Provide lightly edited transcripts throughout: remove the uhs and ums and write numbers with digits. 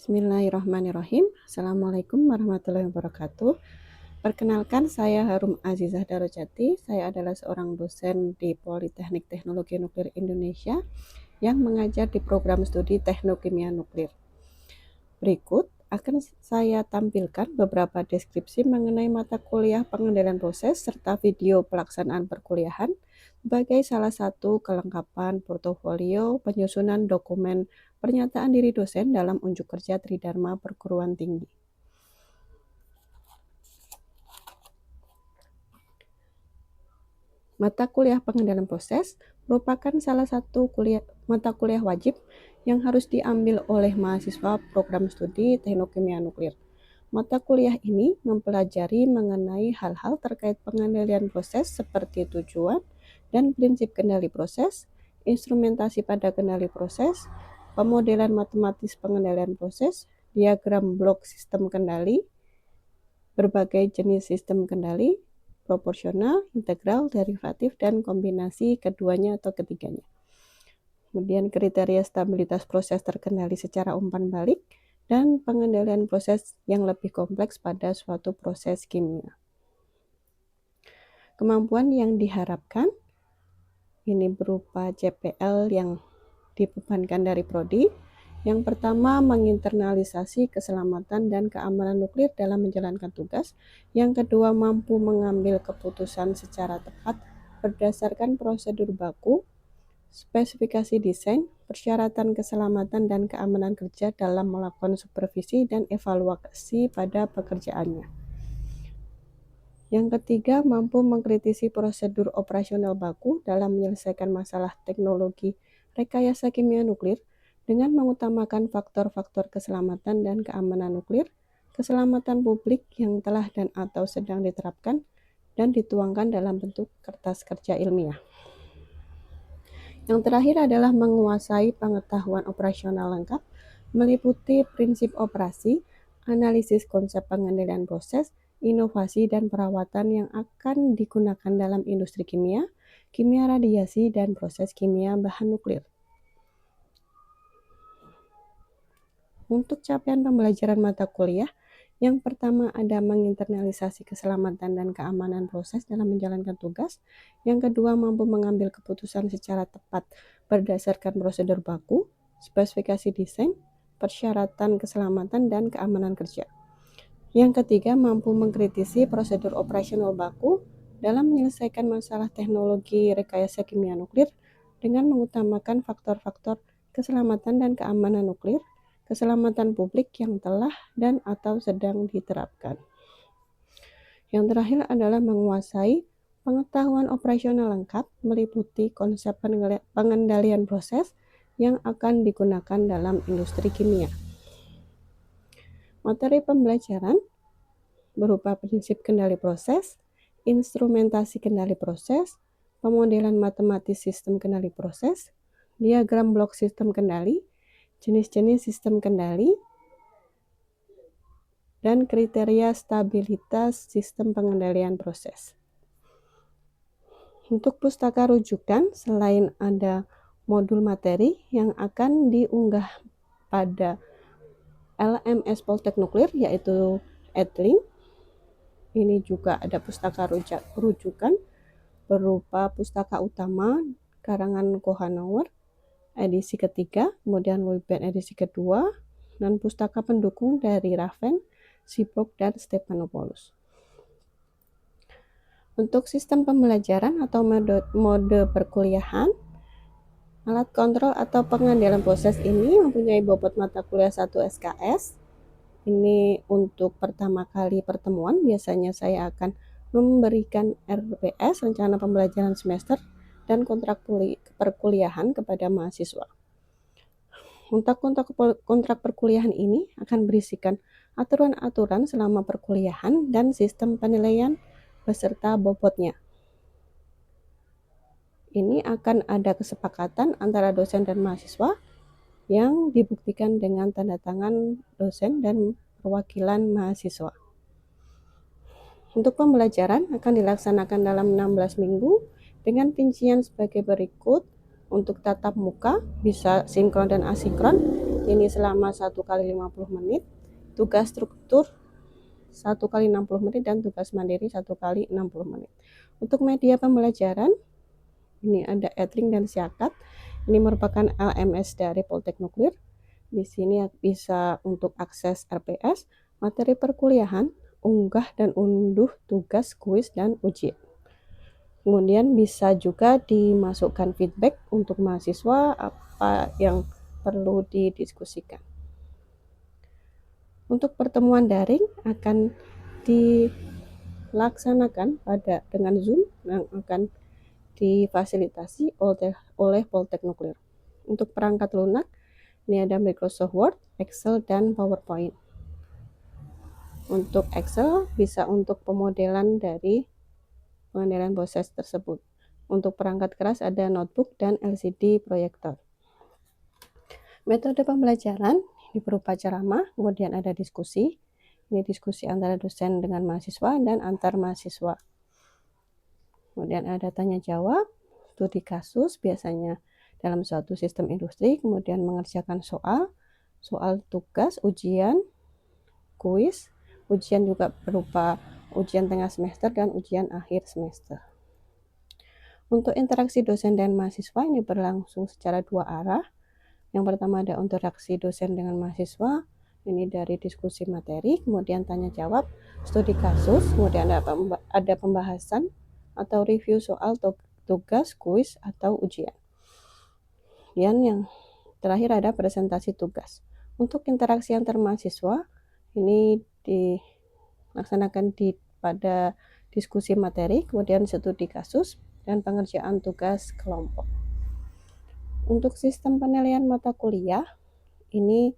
Bismillahirrahmanirrahim. Assalamualaikum warahmatullahi wabarakatuh. Perkenalkan, saya Harum Azizah Darojati. Saya adalah seorang dosen di Politeknik Teknologi Nuklir Indonesia yang mengajar di program studi Teknokimia Nuklir. Berikut akan saya tampilkan beberapa deskripsi mengenai mata kuliah pengendalian proses serta video pelaksanaan perkuliahan sebagai salah satu kelengkapan portofolio penyusunan dokumen pernyataan diri dosen dalam unjuk kerja Tridharma Perguruan Tinggi. Mata kuliah pengendalian proses merupakan salah satu mata kuliah wajib yang harus diambil oleh mahasiswa program studi Teknokimia Nuklir. Mata kuliah ini mempelajari mengenai hal-hal terkait pengendalian proses seperti tujuan dan prinsip kendali proses, instrumentasi pada kendali proses, pemodelan matematis pengendalian proses, diagram blok sistem kendali, berbagai jenis sistem kendali, proporsional, integral, derivatif, dan kombinasi keduanya atau ketiganya. Kemudian kriteria stabilitas proses terkendali secara umpan balik, dan pengendalian proses yang lebih kompleks pada suatu proses kimia. Kemampuan yang diharapkan ini berupa CPL yang dibebankan dari Prodi. Yang pertama, menginternalisasi keselamatan dan keamanan nuklir dalam menjalankan tugas. Yang kedua, mampu mengambil keputusan secara tepat berdasarkan prosedur baku, spesifikasi desain, persyaratan keselamatan dan keamanan kerja dalam melakukan supervisi dan evaluasi pada pekerjaannya. Yang ketiga, mampu mengkritisi prosedur operasional baku dalam menyelesaikan masalah teknologi rekayasa kimia nuklir dengan mengutamakan faktor-faktor keselamatan dan keamanan nuklir, keselamatan publik yang telah dan atau sedang diterapkan dan dituangkan dalam bentuk kertas kerja ilmiah. Yang terakhir adalah menguasai pengetahuan operasional lengkap, meliputi prinsip operasi, analisis konsep pengendalian proses, inovasi dan perawatan yang akan digunakan dalam industri kimia, kimia radiasi, dan proses kimia bahan nuklir. Untuk capaian pembelajaran mata kuliah, yang pertama ada menginternalisasi keselamatan dan keamanan proses dalam menjalankan tugas. Yang kedua, mampu mengambil keputusan secara tepat berdasarkan prosedur baku, spesifikasi desain, persyaratan keselamatan dan keamanan kerja. Yang ketiga, mampu mengkritisi prosedur operasional baku dalam menyelesaikan masalah teknologi rekayasa kimia nuklir dengan mengutamakan faktor-faktor keselamatan dan keamanan nuklir, keselamatan publik yang telah dan atau sedang diterapkan. Yang terakhir adalah menguasai pengetahuan operasional lengkap, meliputi konsep pengendalian proses yang akan digunakan dalam industri kimia. Materi pembelajaran berupa prinsip kendali proses, instrumentasi kendali proses, pemodelan matematis sistem kendali proses, diagram blok sistem kendali, jenis-jenis sistem kendali, dan kriteria stabilitas sistem pengendalian proses. Untuk pustaka rujukan, selain ada modul materi yang akan diunggah pada LMS Poltek Nuklir, yaitu Edlink, ini juga ada pustaka rujukan berupa pustaka utama karangan Kohanauer edisi ketiga, kemudian Webben edisi kedua, dan pustaka pendukung dari Raven, Seaborg, dan Stephanopoulos. Untuk sistem pembelajaran atau mode perkuliahan, alat kontrol atau pengendalian proses ini mempunyai bobot mata kuliah 1 SKS. Ini untuk pertama kali pertemuan, biasanya saya akan memberikan RPS, rencana pembelajaran semester, dan kontrak perkuliahan kepada mahasiswa. Untuk kontrak perkuliahan ini akan berisikan aturan-aturan selama perkuliahan dan sistem penilaian beserta bobotnya. Ini akan ada kesepakatan antara dosen dan mahasiswa yang dibuktikan dengan tanda tangan dosen dan perwakilan mahasiswa. Untuk pembelajaran akan dilaksanakan dalam 16 minggu dengan rincian sebagai berikut. Untuk tatap muka bisa sinkron dan asinkron. ini selama 1 kali 50 menit, tugas struktur 1 kali 60 menit, dan tugas mandiri 1 kali 60 menit. Untuk media pembelajaran, ini ada Edring dan Siakat. Ini merupakan LMS dari Poltek Nuklir. Di sini bisa untuk akses RPS, materi perkuliahan, unggah dan unduh tugas, kuis, dan ujian. Kemudian bisa juga dimasukkan feedback untuk mahasiswa apa yang perlu didiskusikan. Untuk pertemuan daring akan dilaksanakan dengan Zoom yang akan difasilitasi oleh Poltek Nuklir. Untuk perangkat lunak, ini ada Microsoft Word, Excel, dan PowerPoint. Untuk Excel bisa untuk pemodelan dari pengendalian proses tersebut. Untuk perangkat keras ada notebook dan LCD proyektor. Metode pembelajaran ini berupa ceramah, kemudian ada diskusi. Ini diskusi antara dosen dengan mahasiswa dan antar mahasiswa. Kemudian ada tanya jawab, studi kasus biasanya dalam suatu sistem industri, kemudian mengerjakan soal tugas, ujian, kuis. Ujian juga berupa ujian tengah semester dan ujian akhir semester. Untuk interaksi dosen dan mahasiswa ini berlangsung secara 2 arah. Yang pertama ada interaksi dosen dengan mahasiswa, ini dari diskusi materi, kemudian tanya jawab, studi kasus, kemudian ada pembahasan atau review soal tugas, kuis, atau ujian. Dan yang terakhir ada presentasi tugas. Untuk interaksi antar mahasiswa, ini dilaksanakan pada diskusi materi, kemudian studi kasus, dan pengerjaan tugas kelompok. Untuk sistem penilaian mata kuliah, ini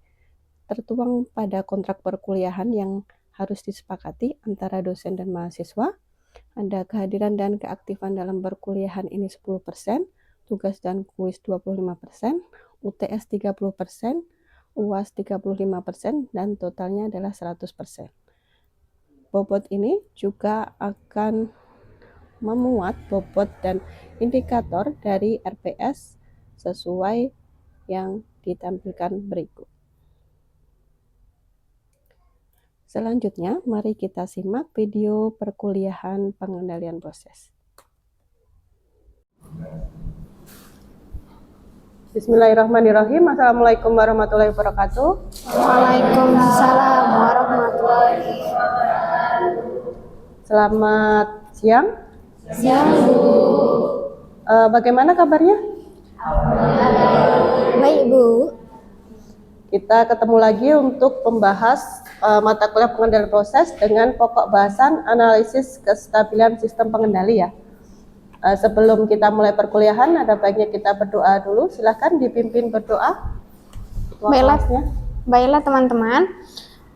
tertuang pada kontrak perkuliahan yang harus disepakati antara dosen dan mahasiswa. Ada kehadiran dan keaktifan dalam perkuliahan ini 10%, tugas dan kuis 25%, UTS 30%, UAS 35%, dan totalnya adalah 100%. Bobot ini juga akan memuat bobot dan indikator dari RPS sesuai yang ditampilkan berikut. Selanjutnya, mari kita simak video perkuliahan pengendalian proses. Bismillahirrahmanirrahim. Assalamualaikum warahmatullahi wabarakatuh. Waalaikumsalam warahmatullahi wabarakatuh. Selamat siang. Siang, Bu. Bagaimana kabarnya? Baik, Bu. Kita ketemu lagi untuk membahas mata kuliah pengendalian proses dengan pokok bahasan analisis kestabilan sistem pengendali ya. Sebelum kita mulai perkuliahan, ada baiknya kita berdoa dulu. Silahkan dipimpin berdoa. Baiklah teman-teman.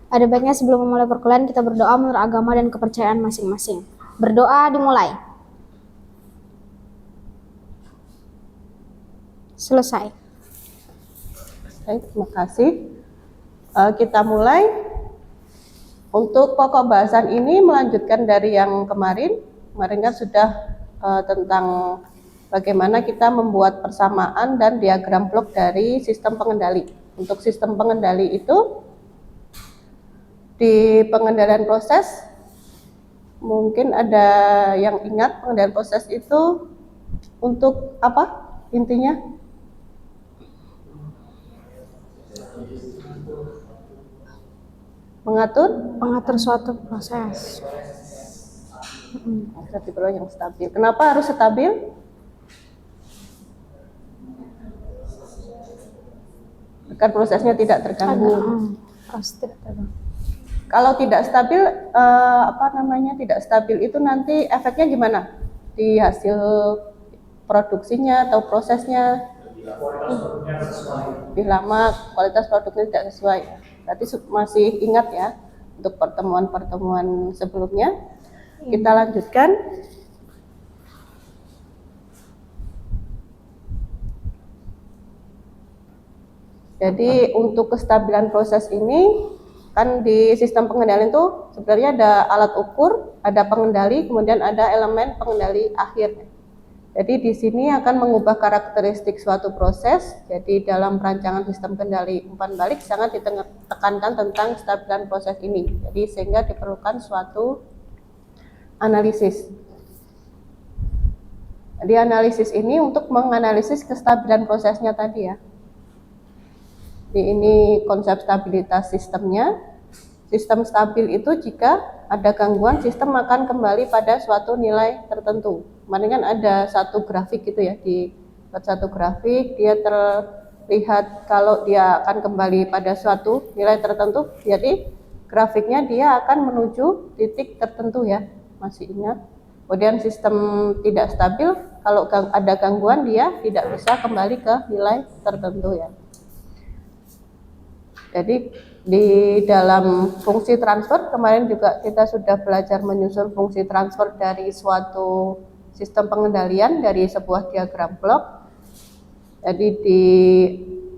Ada baiknya sebelum memulai perkuliahan kita berdoa menurut agama dan kepercayaan masing-masing. Berdoa dimulai. Selesai. Terima kasih. Kita mulai. Untuk pokok bahasan ini melanjutkan dari yang kemarin. Kemarin kan sudah tentang bagaimana kita membuat persamaan dan diagram blok dari sistem pengendali. Untuk sistem pengendali itu di pengendalian proses, mungkin ada yang ingat pengendalian proses itu untuk apa intinya? Mengatur suatu proses. Yang stabil. Kenapa harus stabil? Agar prosesnya tidak terganggu. Kalau tidak stabil, tidak stabil itu nanti efeknya gimana? Di hasil produksinya atau prosesnya lebih lama, kualitas produknya tidak sesuai. Berarti masih ingat ya untuk pertemuan-pertemuan sebelumnya. Kita lanjutkan. Jadi untuk kestabilan proses ini kan di sistem pengendalian itu sebenarnya ada alat ukur, ada pengendali, kemudian ada elemen pengendali akhir. Jadi di sini akan mengubah karakteristik suatu proses. Jadi dalam perancangan sistem kendali umpan balik sangat ditekankan tentang kestabilan proses ini. Jadi sehingga diperlukan suatu analisis. Jadi analisis ini untuk menganalisis kestabilan prosesnya tadi ya. Jadi ini konsep stabilitas sistemnya. Sistem stabil itu jika ada gangguan, sistem akan kembali pada suatu nilai tertentu. Kemarin kan ada satu grafik gitu ya, di satu grafik dia terlihat kalau dia akan kembali pada suatu nilai tertentu, jadi grafiknya dia akan menuju titik tertentu ya, masih ingat. Kemudian sistem tidak stabil, kalau ada gangguan dia tidak bisa kembali ke nilai tertentu ya. Jadi di dalam fungsi transfer kemarin juga kita sudah belajar menyusun fungsi transfer dari suatu sistem pengendalian dari sebuah diagram blok. Jadi di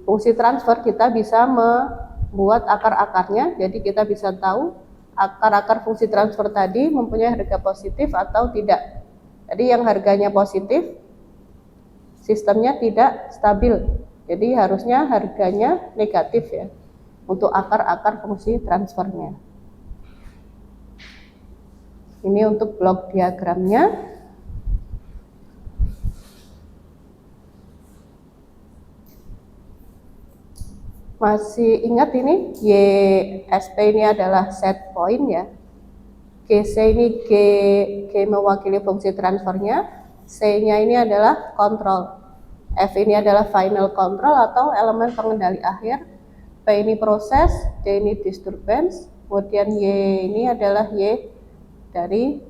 fungsi transfer kita bisa membuat akar-akarnya, jadi kita bisa tahu akar-akar fungsi transfer tadi mempunyai harga positif atau tidak. Jadi yang harganya positif sistemnya tidak stabil, jadi harusnya harganya negatif ya untuk akar-akar fungsi transfernya. Ini untuk blok diagramnya. Masih ingat ini YSP ini adalah set point ya. GC ini G mewakili fungsi transfernya, C-nya ini adalah kontrol, F ini adalah final control atau elemen pengendali akhir, P ini proses, D ini disturbance, kemudian Y ini adalah Y dari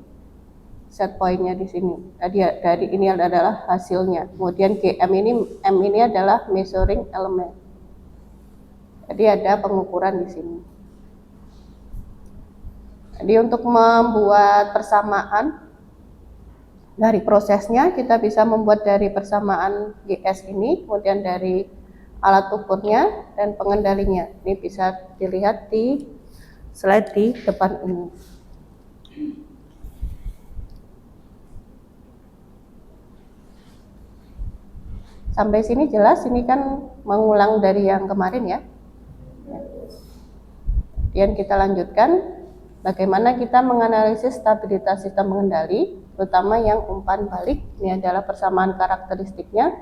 set pointnya di sini. Dari ini adalah hasilnya. Kemudian GM ini, M ini adalah measuring element. Jadi ada pengukuran di sini. Jadi untuk membuat persamaan dari prosesnya, kita bisa membuat dari persamaan GS ini, kemudian dari alat ukurnya dan pengendalinya. Ini bisa dilihat di slide di depan ini. Sampai sini jelas, ini kan mengulang dari yang kemarin ya. Kemudian kita lanjutkan bagaimana kita menganalisis stabilitas sistem pengendali, terutama yang umpan balik. Ini adalah persamaan karakteristiknya.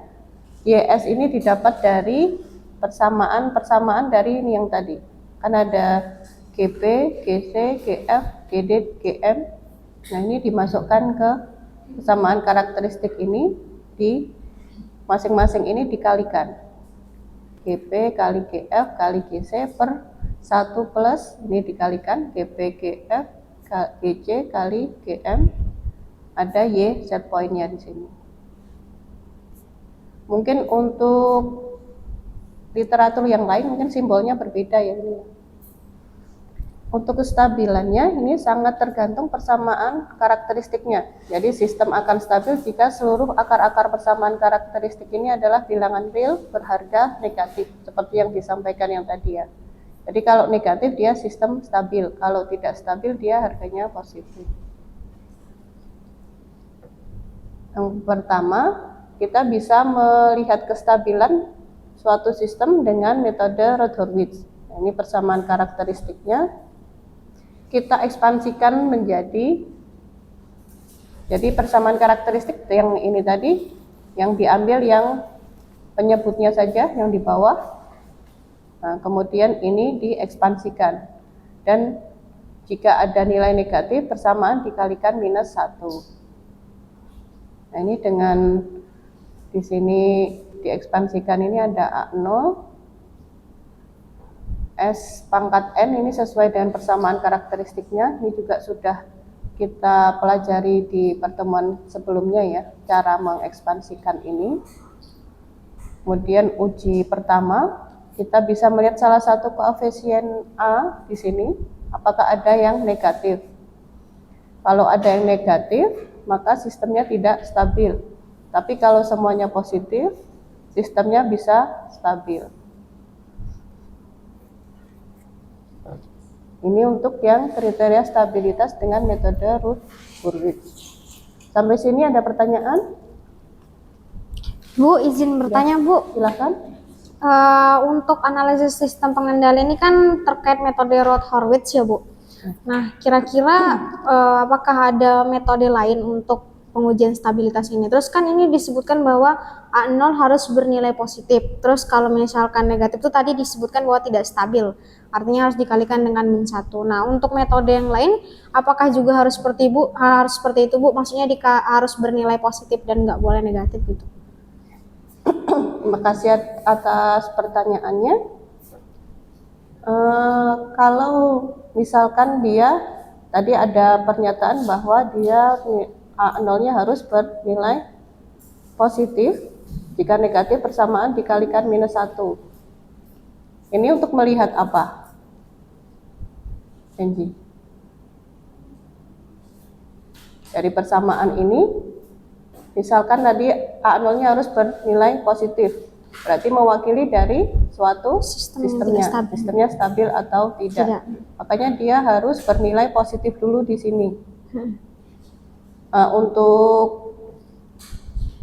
YS ini didapat dari persamaan dari ini yang tadi. Kan ada GP, GC, GF, GD, GM. Nah, ini dimasukkan ke persamaan karakteristik ini, di masing-masing ini dikalikan. GP kali GF kali GC per 1 plus ini dikalikan GP GF GC kali GM, ada Y set pointnya di sini. Mungkin untuk literatur yang lain mungkin simbolnya berbeda ya ini. Untuk kestabilannya ini sangat tergantung persamaan karakteristiknya. Jadi sistem akan stabil jika seluruh akar-akar persamaan karakteristik ini adalah bilangan real berharga negatif, seperti yang disampaikan yang tadi ya. Jadi kalau negatif dia sistem stabil, kalau tidak stabil dia harganya positif. Yang pertama, kita bisa melihat kestabilan suatu sistem dengan metode Rutherford. Nah, ini persamaan karakteristiknya. Kita ekspansikan menjadi, jadi persamaan karakteristik yang ini tadi, yang diambil yang penyebutnya saja yang di bawah. Nah, kemudian ini diekspansikan. Dan jika ada nilai negatif, persamaan dikalikan minus 1. Nah, ini dengan di sini diekspansikan ini ada A0 S pangkat N, ini sesuai dengan persamaan karakteristiknya. Ini juga sudah kita pelajari di pertemuan sebelumnya ya, cara mengekspansikan ini. Kemudian uji pertama, kita bisa melihat salah satu koefisien A di sini, apakah ada yang negatif. Kalau ada yang negatif, maka sistemnya tidak stabil. Tapi kalau semuanya positif, sistemnya bisa stabil. Ini untuk yang kriteria stabilitas dengan metode Rutherford. Sampai sini ada pertanyaan? Bu, izin bertanya Bu. Silakan. Untuk analisis sistem pengendali ini kan terkait metode Roth-Horowitz ya Bu. Nah, kira-kira apakah ada metode lain untuk pengujian stabilitas ini? Terus kan ini disebutkan bahwa A0 harus bernilai positif. Terus kalau misalkan negatif itu tadi disebutkan bahwa tidak stabil. Artinya harus dikalikan dengan -1. Nah, untuk metode yang lain apakah juga harus seperti itu Bu? Maksudnya harus bernilai positif dan nggak boleh negatif gitu. Terima kasih atas pertanyaannya. Kalau misalkan dia tadi ada pernyataan bahwa dia A0-nya harus bernilai positif, jika negatif persamaan dikalikan -1. Ini untuk melihat apa, Benji? Dari persamaan ini, misalkan tadi A0-nya harus bernilai positif, berarti mewakili dari suatu sistemnya stabil atau tidak. Makanya dia harus bernilai positif dulu di sini. Untuk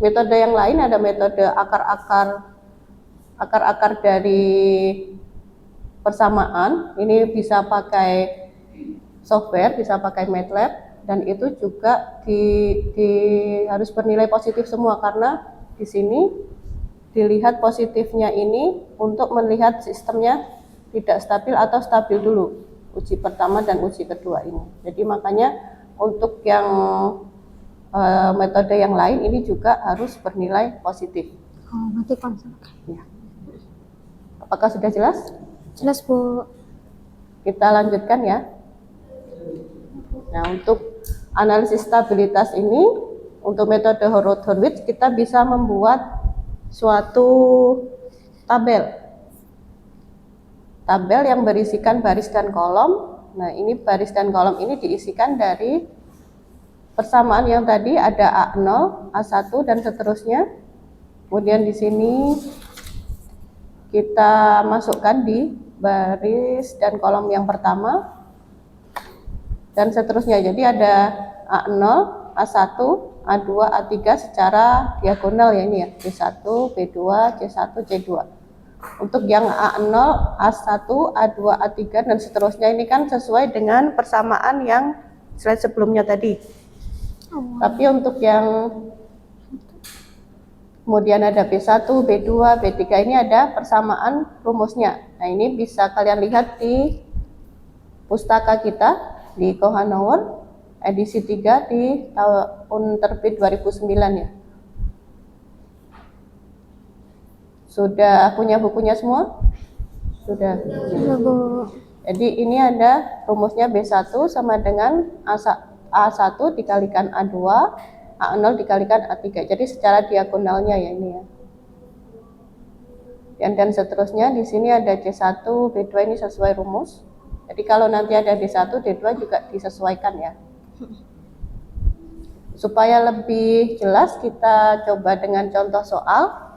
metode yang lain ada metode akar-akar dari persamaan. Ini bisa pakai software, bisa pakai MATLAB, dan itu juga harus bernilai positif semua, karena di sini dilihat positifnya ini untuk melihat sistemnya tidak stabil atau stabil dulu, uji pertama dan uji kedua ini. Jadi makanya untuk yang metode yang lain ini juga harus bernilai positif. Oh, berarti konsep. Ya. Apakah sudah jelas? Jelas Bu. Kita lanjutkan ya. Nah, untuk analisis stabilitas ini, untuk metode Roth-Horowitz kita bisa membuat suatu tabel yang berisikan baris dan kolom. Nah, ini baris dan kolom ini diisikan dari persamaan yang tadi ada A0, A1 dan seterusnya. Kemudian di sini kita masukkan di baris dan kolom yang pertama dan seterusnya. Jadi ada A0, A1, A2, A3 secara diagonal ya, ini ya, B1, B2, C1, C2. Untuk yang A0, A1, A2, A3 dan seterusnya ini kan sesuai dengan persamaan yang slide sebelumnya tadi. Tapi untuk yang kemudian ada B1, B2, B3 ini ada persamaan rumusnya. Nah, ini bisa kalian lihat di pustaka kita di Kohanauer edisi 3 di tahun terbit 2009 ya. Sudah punya bukunya semua? Sudah. Sudah Bu. Jadi ini ada rumusnya B1 sama dengan A1 dikalikan A2, A0 dikalikan A3. Jadi secara diagonalnya ya ini ya. Dan seterusnya di sini ada C1, B2 ini sesuai rumus. Jadi kalau nanti ada D1, D2 juga disesuaikan ya. Supaya lebih jelas kita coba dengan contoh soal.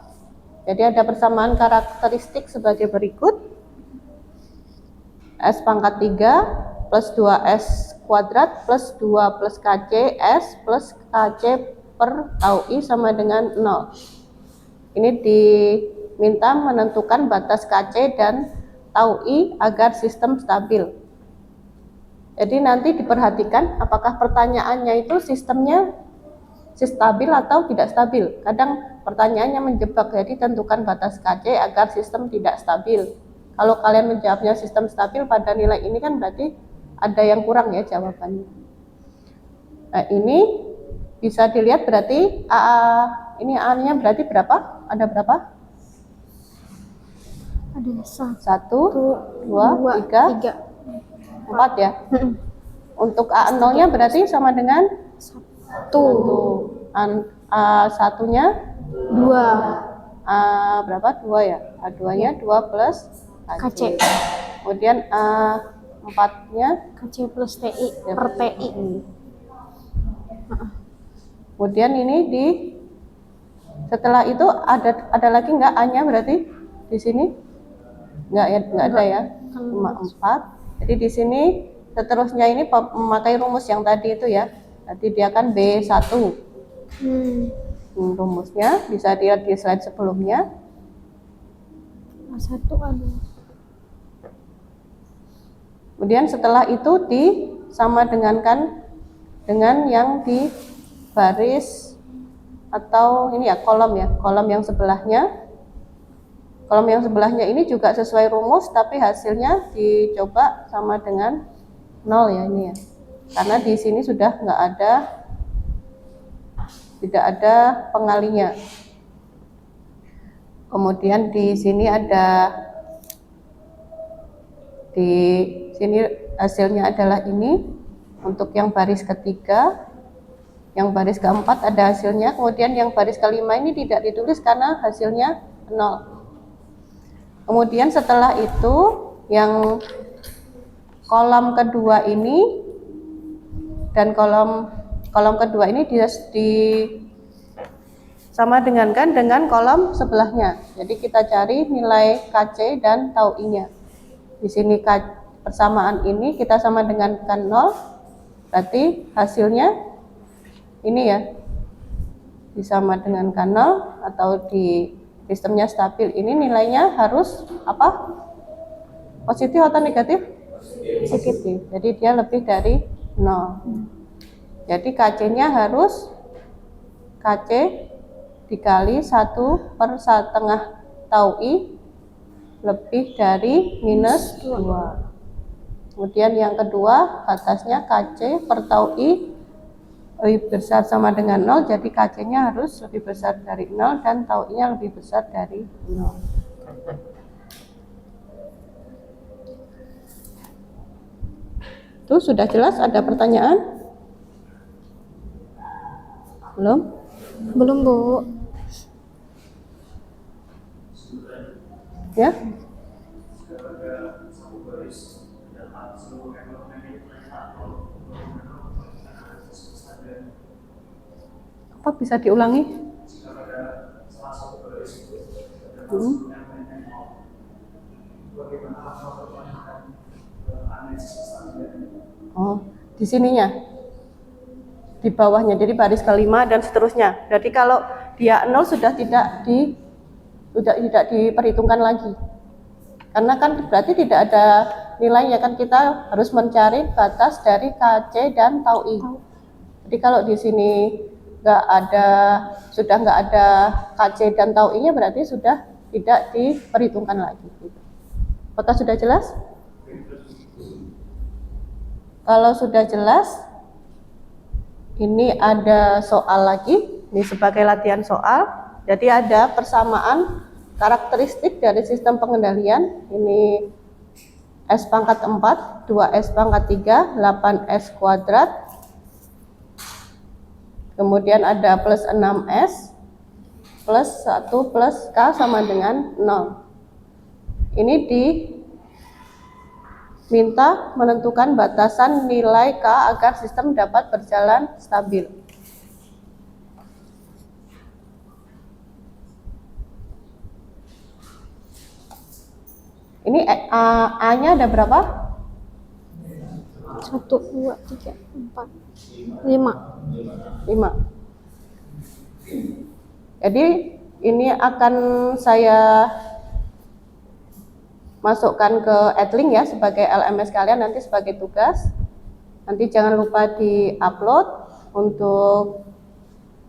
Jadi ada persamaan karakteristik sebagai berikut. S pangkat 3 plus 2S kuadrat plus 2 plus KC S plus KC per tau I sama dengan 0. Ini diminta menentukan batas KC dan tau I agar sistem stabil. Jadi nanti diperhatikan apakah pertanyaannya itu sistemnya stabil atau tidak stabil. Kadang pertanyaannya menjebak, jadi tentukan batas KC agar sistem tidak stabil. Kalau kalian menjawabnya sistem stabil pada nilai ini kan berarti ada yang kurang ya jawabannya. Nah, ini bisa dilihat berarti ini A-nya berarti berapa? Ada berapa? Ada 1, 2, 3, 4 ya. Untuk A0-nya berarti sama dengan 1. A1-nya 2. Berapa? 2 ya. A2-nya 2 plus KC. Kemudian A4-nya KC plus TI per TI. Kemudian ini setelah itu ada lagi nggak A-nya berarti di sini? Nggak ya, nggak ada ya. Cuma 4. Jadi di sini seterusnya ini memakai rumus yang tadi itu ya. Nanti dia kan B1. rumusnya bisa dilihat di slide sebelumnya. A1 A2. Kemudian setelah itu disama dengankan dengan yang di baris atau ini ya kolom yang sebelahnya. Kolom yang sebelahnya ini juga sesuai rumus, tapi hasilnya dicoba sama dengan 0 ya ini ya. Karena di sini sudah tidak ada pengalinya. Kemudian di sini hasilnya adalah ini untuk yang baris ketiga. Yang baris keempat ada hasilnya, kemudian yang baris kelima ini tidak ditulis karena hasilnya 0. Kemudian setelah itu yang kolom kedua ini dan kolom kedua ini sama dengankan dengan kolom sebelahnya. Jadi kita cari nilai KC dan tau I-nya. Di sini persamaan ini kita sama dengankan 0, berarti hasilnya ini ya, disama dengankan 0 atau di sistemnya stabil ini nilainya harus apa? Positif atau negatif? Positif. Jadi dia lebih dari 0. Jadi KC-nya harus KC dikali 1/1 tau I lebih dari -2. Kemudian yang kedua atasnya KC per tau I lebih besar sama dengan 0, jadi KC-nya harus lebih besar dari 0 dan tau I-nya lebih besar dari 0. Itu sudah jelas? Ada pertanyaan? Belum? Belum, Bu. Ya? Apa bisa diulangi? Oh, di sininya, di bawahnya, jadi baris kelima dan seterusnya. Jadi kalau dia 0 sudah tidak diperhitungkan lagi, karena kan berarti tidak ada nilainya, kan kita harus mencari batas dari KC dan tau I. Jadi kalau di sini sudah nggak ada KC dan tau I-nya, berarti sudah tidak diperhitungkan lagi. Apakah sudah jelas? Kalau sudah jelas, ini ada soal lagi, ini sebagai latihan soal. Jadi ada persamaan karakteristik dari sistem pengendalian. Ini S pangkat 4, 2S pangkat 3, 8S kuadrat. Kemudian ada plus 6S, plus 1 plus K sama dengan 0. Ini diminta menentukan batasan nilai K agar sistem dapat berjalan stabil. Ini A-nya ada berapa? 1, 2, 3, 4, 5. Jadi ini akan saya masukkan ke Edlink ya sebagai LMS kalian nanti sebagai tugas. Nanti jangan lupa di-upload. Untuk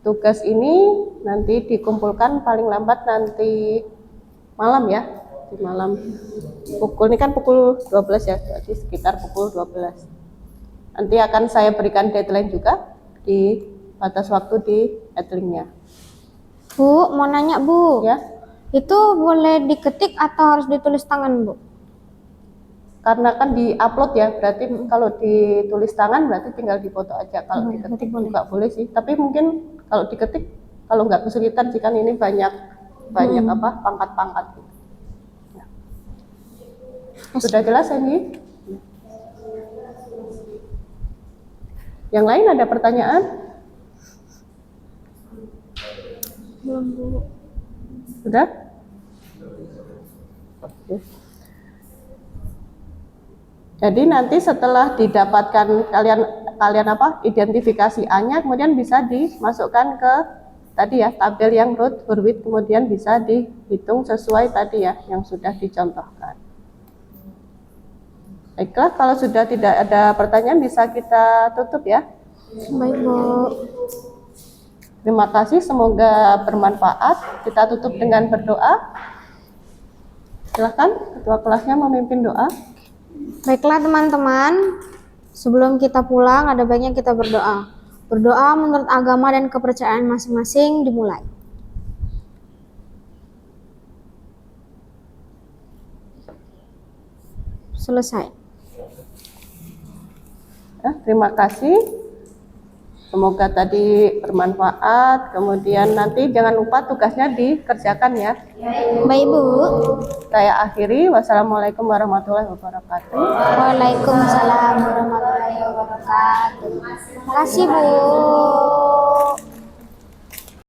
tugas ini nanti dikumpulkan paling lambat nanti malam ya. Di malam ini kan pukul 12 ya, berarti sekitar pukul 12. Nanti akan saya berikan deadline juga di batas waktu di Edlinknya. Bu, mau nanya, Bu. Ya. Itu boleh diketik atau harus ditulis tangan, Bu? Karena kan di-upload ya, berarti kalau ditulis tangan berarti tinggal difoto aja. Kalau diketik nggak boleh sih. Tapi mungkin kalau diketik, kalau nggak kesulitan sih, kan ini banyak pangkat-pangkat gitu. Ya. Sudah jelas ini? Yang lain ada pertanyaan? Belum, Bu. Sudah? Oke. Jadi nanti setelah didapatkan kalian identifikasi A-nya, kemudian bisa dimasukkan ke tadi ya, tabel yang root Hurwitz kemudian bisa dihitung sesuai tadi ya yang sudah dicontohkan. Baiklah, kalau sudah tidak ada pertanyaan bisa kita tutup ya. Baik, Bu. Terima kasih, semoga bermanfaat. Kita tutup dengan berdoa. Silakan ketua kelasnya memimpin doa. Baiklah teman-teman, sebelum kita pulang ada baiknya kita berdoa. Berdoa menurut agama dan kepercayaan masing-masing dimulai. Selesai. Ya, terima kasih. Semoga tadi bermanfaat. Kemudian nanti jangan lupa tugasnya dikerjakan ya. Baik, Bu. Saya akhiri. Wassalamualaikum warahmatullahi wabarakatuh. Waalaikumsalam warahmatullahi wabarakatuh. Terima kasih, Bu.